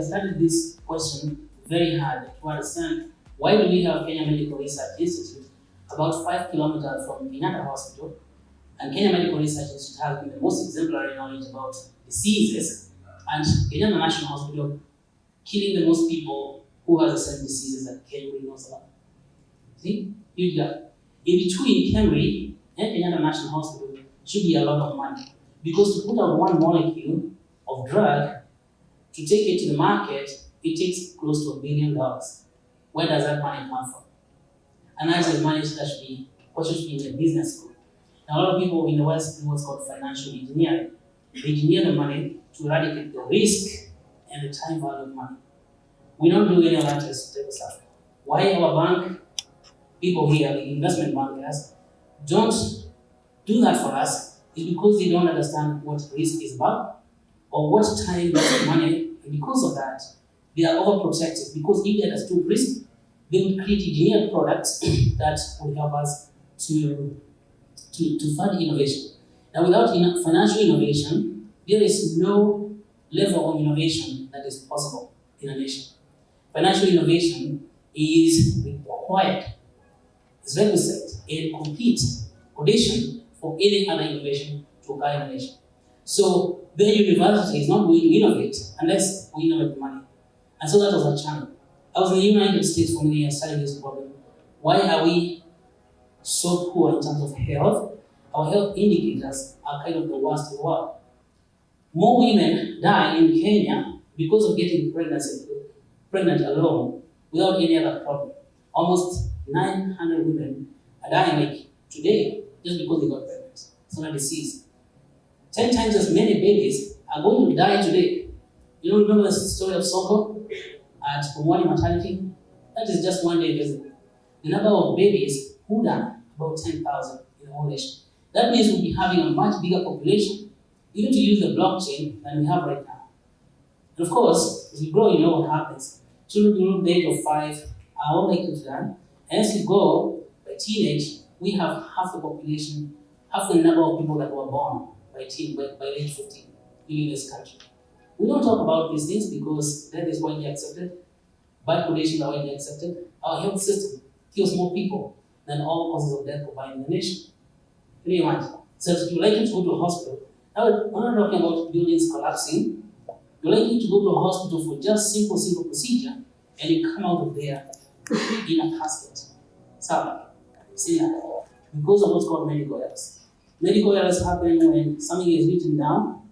studied this question very hard to understand why do we have Kenya Medical Research Institute about 5 kilometers from Kenyatta Hospital, and Kenya Medical Research Institute has been the most exemplary knowledge about diseases, and Kenyatta National Hospital killing the most people who have the same diseases that Kenya knows about. See? Huge gap. In between Kemri and Kenyatta National Hospital should be a lot of money. Because to put out one molecule of drug, to take it to the market, it takes close to $1 billion. Where does that money come from? And that is money that should be in a business school. Now, a lot of people in the West do what's called financial engineering. They engineer the money to eradicate the risk and the time value of money. We don't do any of that as type of stuff. Why our bank, people here, the investment bankers, don't do that for us is because they don't understand what risk is about or what time value of money, and because of that, they are overprotective. Because if they understood risk, they would create engineered products that would help us to fund innovation. Now, without financial innovation, there is no level of innovation that is possible in a nation. Financial innovation is required, is requisite, and complete condition for any other innovation to occur in a nation. So the university is not going to innovate unless we innovate money. And so that was our challenge. I was in the United States for many years studying this problem. Why are we so poor in terms of health? Our health indicators are kind of the worst in the world. More women die in Kenya because of getting pregnant alone without any other problem. Almost 900 women are dying like today just because they got pregnant. It's not a disease. 10 times as many babies are going to die today. You don't remember the story of Soko at Pumwani Maternity? That is just one day visit. The number of babies who die, about 10,000 in the whole nation. That means we'll be having a much bigger population, even to use the blockchain than we have right now. And of course, as we grow, you know what happens. Children below the age of 5 are all likely to die. And as we go, by teenage, we have half the population, half the number of people that were born by age 15 living in this country. We don't talk about these things because that is widely accepted. Bad conditions are widely accepted. Our health system kills more people than all causes of death combined in the nation. Can you imagine? So if you're likely to go to a hospital, now we're not talking about buildings collapsing. You're likely to go to a hospital for just simple procedure, and you come out of there in a casket. So, see that? Because of what's called medical errors. Medical errors happen when something is written down.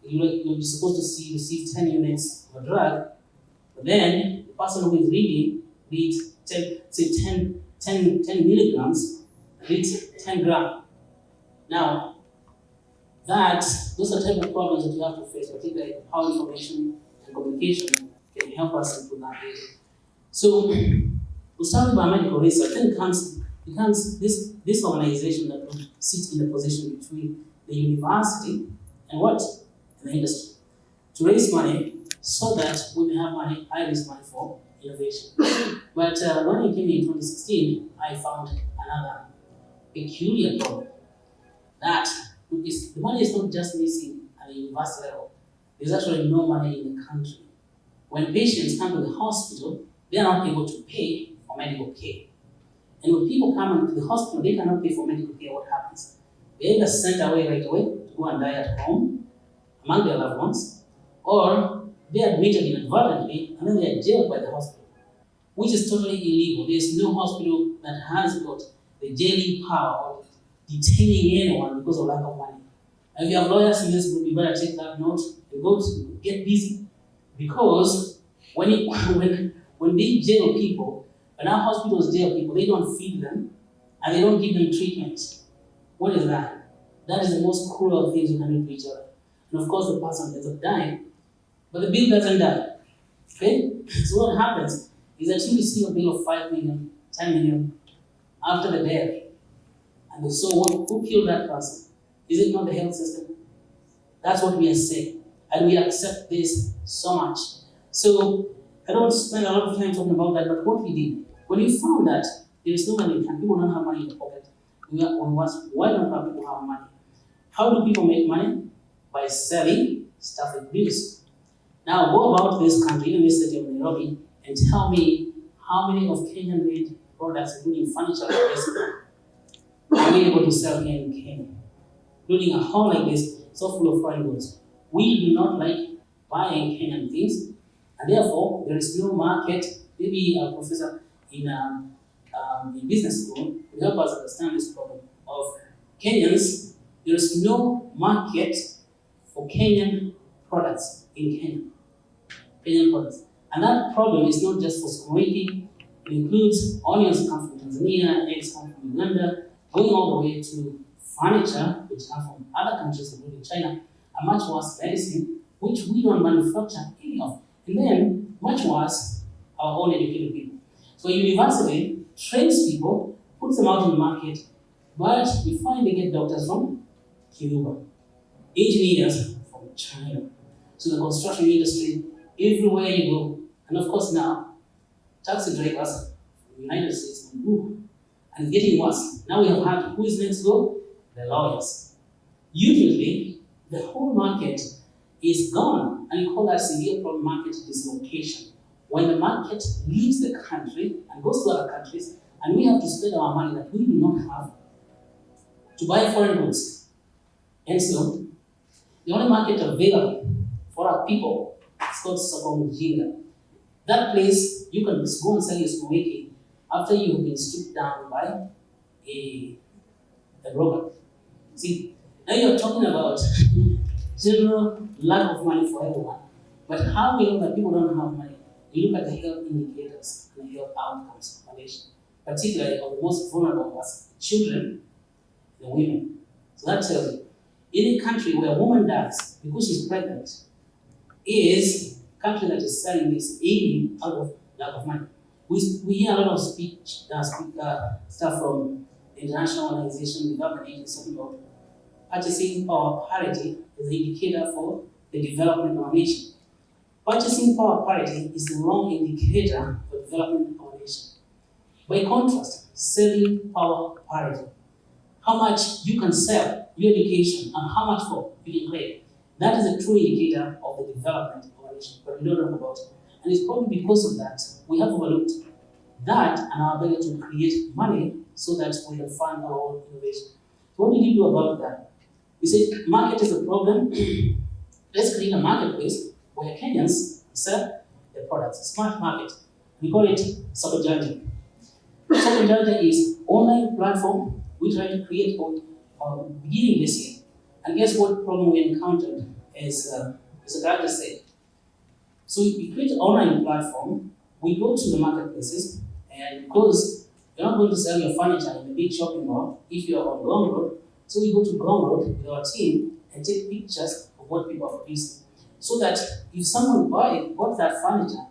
You're supposed to receive 10 units of a drug, but then the person who is reading reads 10 milligrams, reads 10 grams. Now, those are the type of problems that you have to face, particularly how information and communication can help us improve that area. So, we start with biomedical research, then becomes this organization that will sit in the position between the university and what? The industry. To raise money so that we may have money, I raise money for innovation. But when I came in 2016, I found another peculiar problem. That the money is not just missing at the university level. There's actually no money in the country. When patients come to the hospital, they are not able to pay for medical care. And when people come into the hospital, they cannot pay for medical care. What happens? They're either sent away right away to go and die at home among their loved ones, or they are admitted inadvertently and then they are jailed by the hospital, which is totally illegal. There's no hospital that has got the jailing power of detaining anyone because of lack of money. And if you have lawyers in this group, you better take that note and go to get busy. Because when they jail people, when our hospitals jail people, they don't feed them and they don't give them treatment. What is that? That is the most cruel things you can do to each other. And of course, the person ends up dying, but the bill doesn't die. Okay? So what happens is that you receive a bill of 5 million, 10 million after the death. And so who killed that person? Is it not the health system? That's what we are saying. And we accept this so much. So I don't spend a lot of time talking about that, but what we did, when we found that there is no money, and people don't have money in the pocket, we asked, why don't have people have money? How do people make money? By selling stuff like this. Now go about this country, even this city of Nairobi, and tell me how many of Kenyan-made products, including furniture like this, are we able to sell here in Kenya? Including a hall like this, so full of foreign goods. We do not like buying Kenyan things, and therefore there is no market. Maybe a professor in business school will help us understand this problem of Kenyans. There is no market for Kenyan products in Kenya. Kenyan products. And that problem is not just for smoking. It includes onions come from Tanzania, eggs come from Uganda, going all the way to furniture, which come from other countries, including China, and much worse, medicine, which we don't manufacture any of. And then, much worse, our own educated people. So university trains people, puts them out in the market, but we find they get doctors from Cuba, engineers from China. So the construction industry, everywhere you go, and of course now, taxi drivers from the United States will move. And it's getting worse. Now we have had who is next door? The lawyers. Usually, the whole market is gone, and you call that severe problem market dislocation. When the market leaves the country and goes to other countries, and we have to spend our money that we do not have to buy foreign goods. And so, the only market available for our people is called Sokomujinga. That place, you can go and sell your smoking after you have been stripped down by a broker. See, now you're talking about general lack of money for everyone, but how we know that people don't have money? You look at the health indicators and the health outcomes of the nation, particularly of the most vulnerable as children, the women. So that tells you, any country where a woman dies because she's pregnant is a country that is selling this aiding out of lack of money. We hear a lot of stuff from the International Organization, Development Agency, talking about purchasing power parity as an indicator for the development of a nation. Purchasing power parity is the wrong indicator for development of a nation. By contrast, selling power parity, how much you can sell your education and how much for you can pay, that is a true indicator of the development of a nation, but we don't know about it. And it's probably because of that we have overlooked that and our ability to create money so that we can fund our own innovation. So what did you do about that? We said market is a problem. Let's create a marketplace where Kenyans sell their products. Smart market. We call it Soko Janja. Soko Janja is online platform we tried to create beginning this year. And guess what problem we encountered as a director said. So we create an online platform, we go to the marketplaces, and because you're not going to sell your furniture in a big shopping mall if you're on Gong Road, so we go to Gong Road with our team and take pictures of what people are producing. So that if someone bought that furniture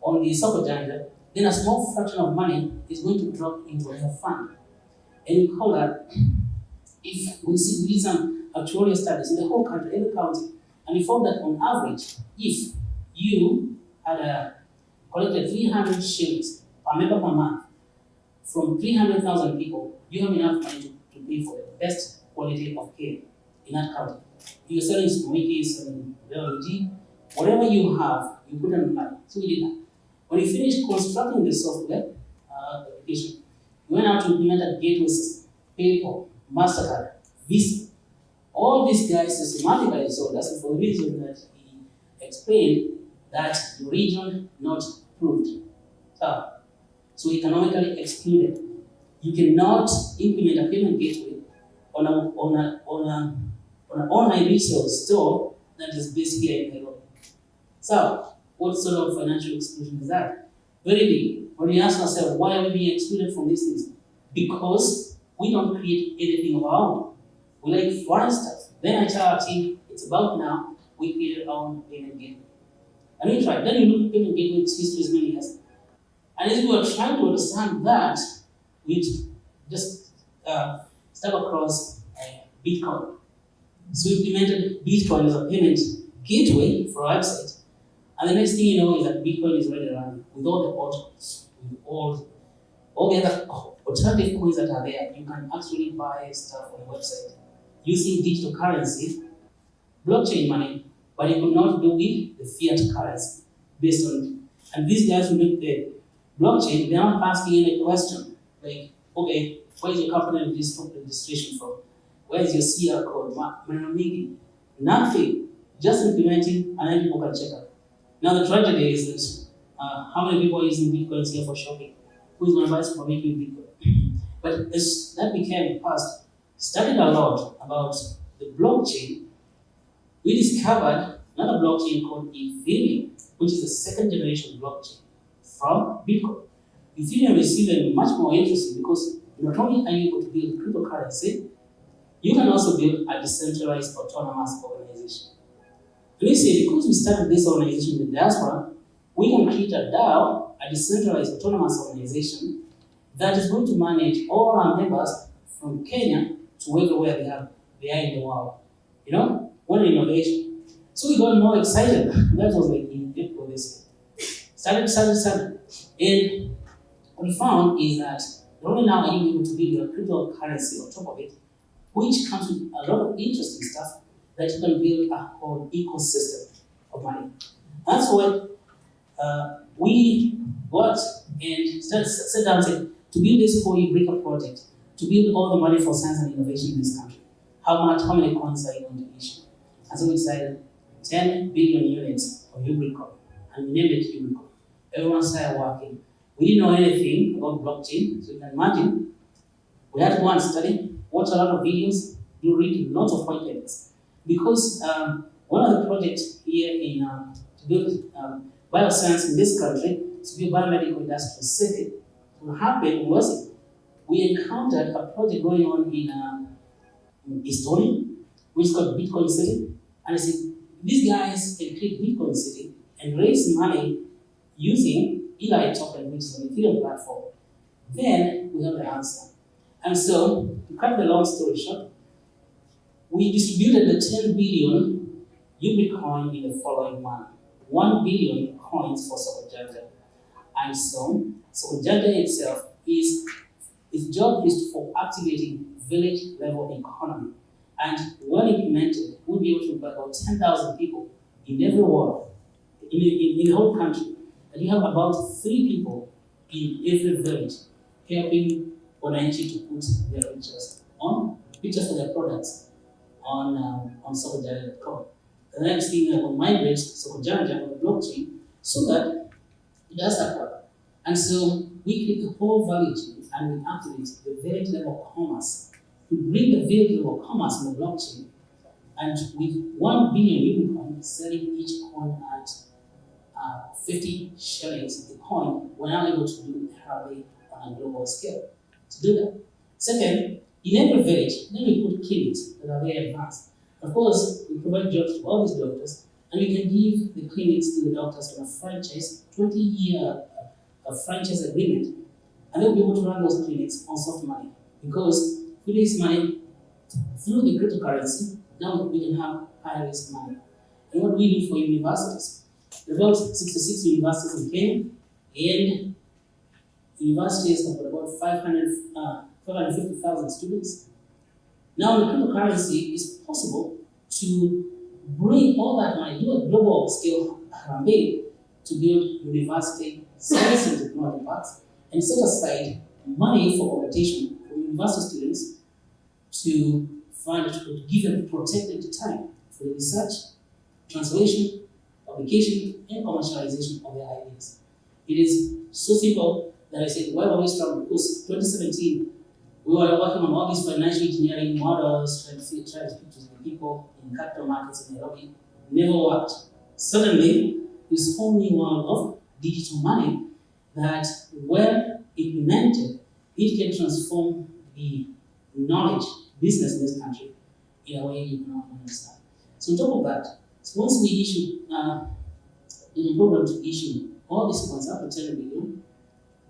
on the Soko Janja, then a small fraction of money is going to drop into their fund. And we call that, if we did some actuarial studies in the whole country, every county, and we found that on average, if you had collected 300 shillings per member per month from 300,000 people, you have enough money to pay for the best quality of care in that county. You're selling smokies and LED, whatever you have, you put in money. So we did that. When we finished constructing the software application, we went out to implement a gateway system, PayPal, MasterCard, Visa. All these guys systematically sold us for the reason that he explained that the region not proved. So economically excluded. You cannot implement a payment gateway on an online retail store that is based here in Nairobi. So, what sort of financial exclusion is that? Very big. When we ask ourselves, why are we being excluded from these things? Because we don't create anything of our own. We like foreign stuff. Then I tell our team, it's about now, we created our own payment gateway. And we tried. Then you look at payment gateway, its history is many years. And as we were trying to understand that, we just stumbled across Bitcoin. So we implemented Bitcoin as a payment gateway for our website. And the next thing you know is that Bitcoin is already running with all the protocols, with all the other alternative coins that are there. You can actually buy stuff on the website using digital currency, blockchain money, but you could not do with the fiat currency based on. And these guys who make the blockchain, they're not asking any question like, okay, where is your company registration from? Where is your CR code? Nothing. Just implementing, and then people can check out. Now the tragedy is that how many people are using Bitcoins here for shopping? Who's going to buy from me with Bitcoin? But as that became past, studied a lot about the blockchain, we discovered another blockchain called Ethereum, which is the second generation blockchain from Bitcoin. Ethereum is even much more interesting because not only are you able to build cryptocurrency, you can also build a decentralized autonomous organization. And you see, because we started this organization in the diaspora, we can create a DAO, a decentralized autonomous organization, that is going to manage all our members from Kenya to everywhere they are in the world. You know, what an innovation. So we got more excited. That was like in April this year. Started. And what we found is that not only now are you able to build a cryptocurrency on top of it, which comes with a lot of interesting stuff that you can build a whole ecosystem of money. That's what we got and sat down and said, to build this whole Ubricoin project, to build all the money for science and innovation in this country, how many coins are you going to issue? And so we decided 10 billion units of Ubricoin, and we named it Ubricoin. Everyone started working. We didn't know anything about blockchain, so you can imagine. We had to go and study, watch a lot of videos, do read lots of white papers. Because one of the projects here to build bioscience in this country, to build biomedical industrial city, what happened was we encountered a project going on in Estonia, which is called Bitcoin City. And I said, these guys can create Bitcoin City and raise money using Eli token, which is an Ethereum platform. Then we have the answer. And so, to cut the long story short, we distributed the 10 billion Ubricoin in the following manner. 1 billion coins for Sokojanja. And so, Sokojanja itself its job is for activating village level economy. And when implemented, we'll be able to employ about 10,000 people in every ward, in the whole country. And you have about 3 people in every village helping Wananchi to put their pictures for their products on Sokojanja.com. The next thing I will migrate Sokojanja on the blockchain so that it does that work. And so we create the whole value chain and we activate the village level commerce. We bring the village level commerce on the blockchain, and with 1 billion Ubricoin selling each coin at 50 shillings a coin, we're now able to do Harvey on a global scale. To do that. Second, in every village, then we put clinics that are very advanced. Of course, we provide jobs to all these doctors, and we can give the clinics to the doctors on a franchise, 20-year franchise agreement, and they'll be able to run those clinics on soft money. Because with this money, through the cryptocurrency, now we can have high-risk money. And what we do for universities, there are about 66 universities in Kenya, and universities have about 550,000 students. Now, the cryptocurrency is possible to bring all that money, do a global scale campaign to build university science and technology parks, and set aside money for orientation for university students to give them protected time for research, translation, publication, and commercialization of their ideas. It is so simple that I said, why were we struggling? Because 2017, we were working on all these financial engineering models, trying to speak to the people in capital markets in Nairobi. Never worked. Suddenly, this whole new world of digital money that, when implemented, it can transform the knowledge business in this country in a way you cannot understand. So on top of that, so once we issue in a program to issue all these coins up to 10 billion,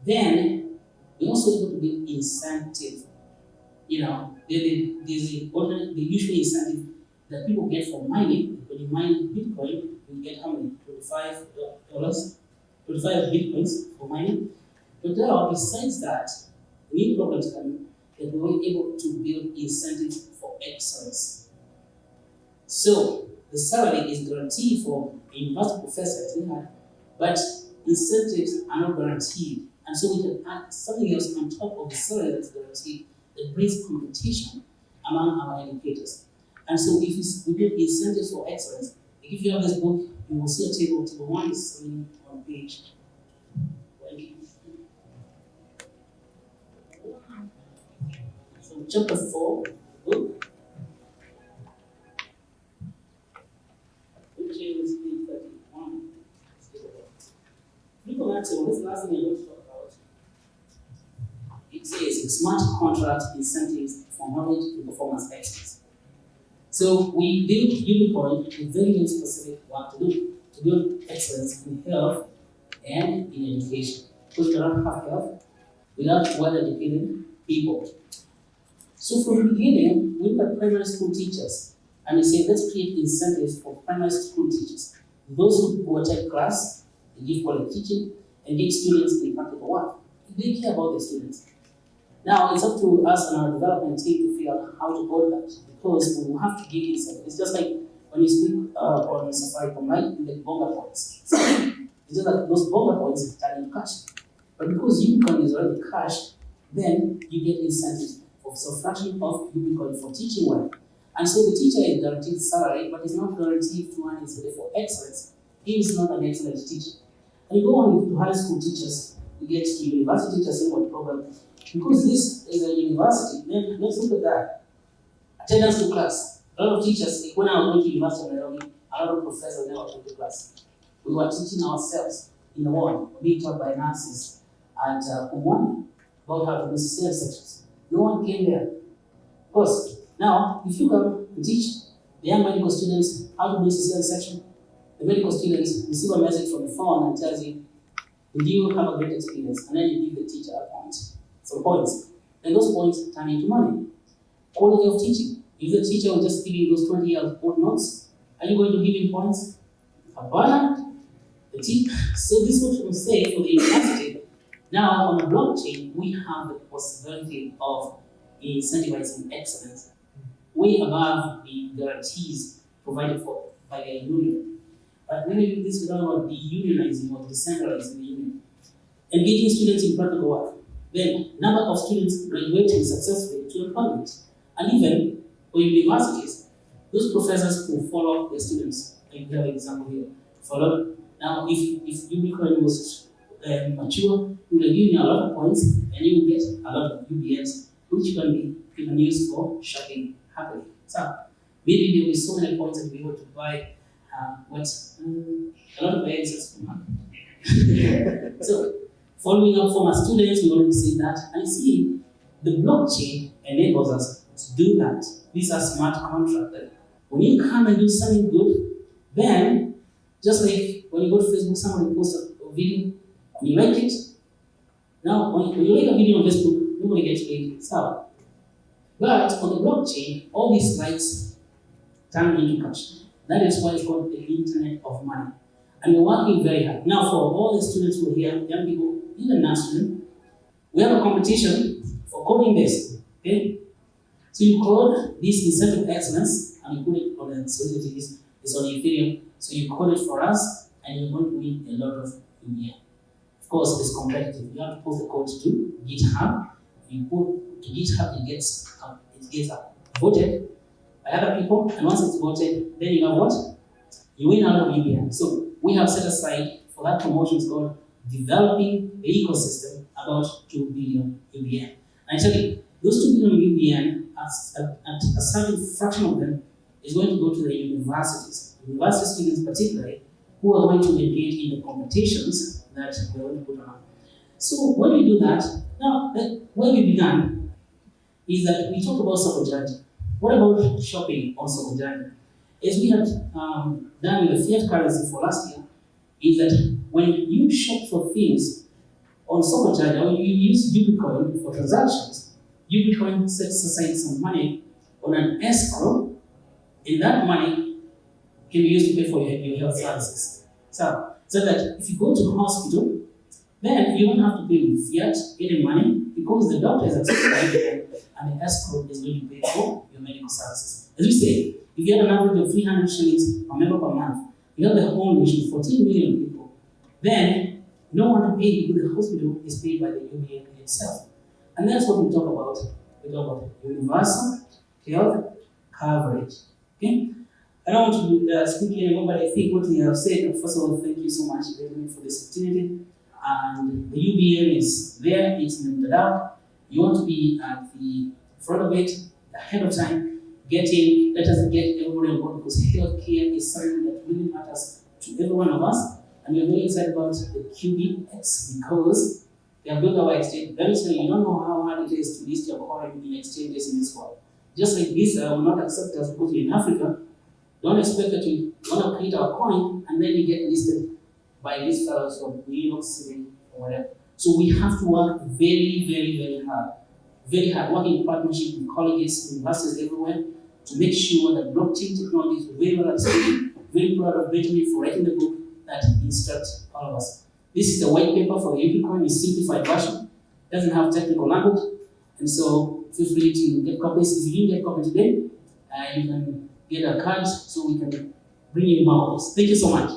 then we also able to build incentive. You know, there's the usual incentive that people get for mining. When you mine Bitcoin, you get how many? $25, 25 Bitcoins for mining. But now, besides that, new programs come that we were able to build incentives for excellence. So, the salary is guaranteed for a university professor, as we had, but incentives are not guaranteed. And so we can add something else on top of the salary that's guaranteed that brings competition among our educators. And so if we do incentives for excellence, like if you have this book, you will see a table. Table 1 is something on page 20. So chapter 4, book, which is page 31. Look at that table. This is the last thing I'm going to talk about. It says smart contract incentives for knowledge and performance excellence. So we build Ubricoin with very, very specific work to build excellence in health and in education. Because we cannot have health without well-educated people. So from the beginning, we look at primary school teachers and we say, let's create incentives for primary school teachers. Those who attend class, they give quality teaching, and get students in practical work. They care about the students. Now, it's up to us and our development team to figure out how to go that, because we will have to give incentives. It's just like when you speak on Safaricom, right? You get bonga points. It's just like those bonga points are in cash. But because Ubricoin is already cash, then you get incentives of some fraction of Ubricoin for teaching well. And so the teacher is guaranteed salary, but is not guaranteed to earn incentive for excellence. He is not an excellent teacher. And you go on to high school teachers, you get to university teachers, same what problem. Because this is a university, then let's look at that. Attendance to class. A lot of teachers, like when I was going to university in Nairobi, a lot of professors never came to class. We were teaching ourselves in the morning, being taught by nurses and Umwani about how to do cesarean sections. No one came there. Of course, now, if you come and teach the young medical students how to do cesarean section, the medical students receive a message from the phone and tells you, did you have a great experience? And then you give the teacher a point, some points. And those points turn into money. Quality of teaching. If the teacher was just giving those 20-year-old notes, are you going to give him points? Abana? So this is what we say for the university. Now, on the blockchain, we have the possibility of incentivizing excellence way above the guarantees provided for by a union. But when we do this, we don't want to de-unionizing or decentralizing the union. Engaging students in practical work. Then, number of students graduating successfully to employment. And even for universities, those professors who follow their students. Like we have an example here. Follow. Now, if Ubricoin was mature, you will give you a lot of points and you will get a lot of UBNs, which can be even used for shopping happily. So, maybe there will be so many points that we want to buy a lot of eggs from her. So, following up from our students, we already see that. And you see, the blockchain enables us to do that. These are smart contracts. When you come and do something good, then, just like when you go to Facebook, somebody posts a video, and you like it. Now, when you like a video on Facebook, nobody gets paid. So, but on the blockchain, all these likes turn into cash. That is why it's called the Internet of Money. And we're working very hard. Now, for all the students who are here, young people, even non-students, we have a competition for coding this. Okay? So you code this incentive excellence, and you put it on the facilities, it's on Ethereum. So you code it for us, and you're going to win a lot of UBN. Of course, it's competitive. You have to post the code to GitHub. You put to GitHub, it gets voted by other people, and once it's voted, then you have what? You win out of UBN. So we have set aside for that promotion called developing the ecosystem about 2 billion UBN. And I tell you, those 2 billion UBN, a certain fraction of them is going to go to the universities. University students particularly, who are going to engage in the competitions that we're going to put on. So when we do that, now where we began is that we talked about Sokojani. What about shopping on Sokojani? As we had done with the fiat currency for last year, is that when you shop for things on Sokojani, or you use Ubricoin for transactions, Ubricoin sets aside some money on an escrow, and that money can be used to pay for your health services. So that if you go to the hospital, then you don't have to pay with fiat, any money, because the doctor is accepting and the escrow is going to pay for your medical services. As we say, If you have an average of 300 shillings per member per month, you have the whole nation, 14 million people, then no one to pay because the hospital is paid by the UBA itself. And that's what we talk about. We talk about universal health coverage. Okay? I don't want to speak anymore, but I think what we have said, first of all, thank you so much for this opportunity. And the UBA is there, it's in the dark. You want to be at the front of it ahead of time. Get in, let us get everybody on board because healthcare is something that really matters to every one of us. And we're very excited about the QBX because they have built our exchange. Let me tell you, you don't know how hard it is to list your coin in exchanges in this world. Just like Visa will not accept us because we're in Africa, don't expect that we want to create our coin and then we get listed by these fellows from New York City or whatever. So we have to work very, very, very hard. Very hard, working in partnership with colleges, universities everywhere to make sure that blockchain technology is very well understood. Very proud of Benjamin for writing the book that instructs all of us. This is a white paper for the Ubricoin, a simplified version. It doesn't have technical language, and so feel free to get copies. If you didn't get copies today, you can get a card so we can bring you more copies. Thank you so much.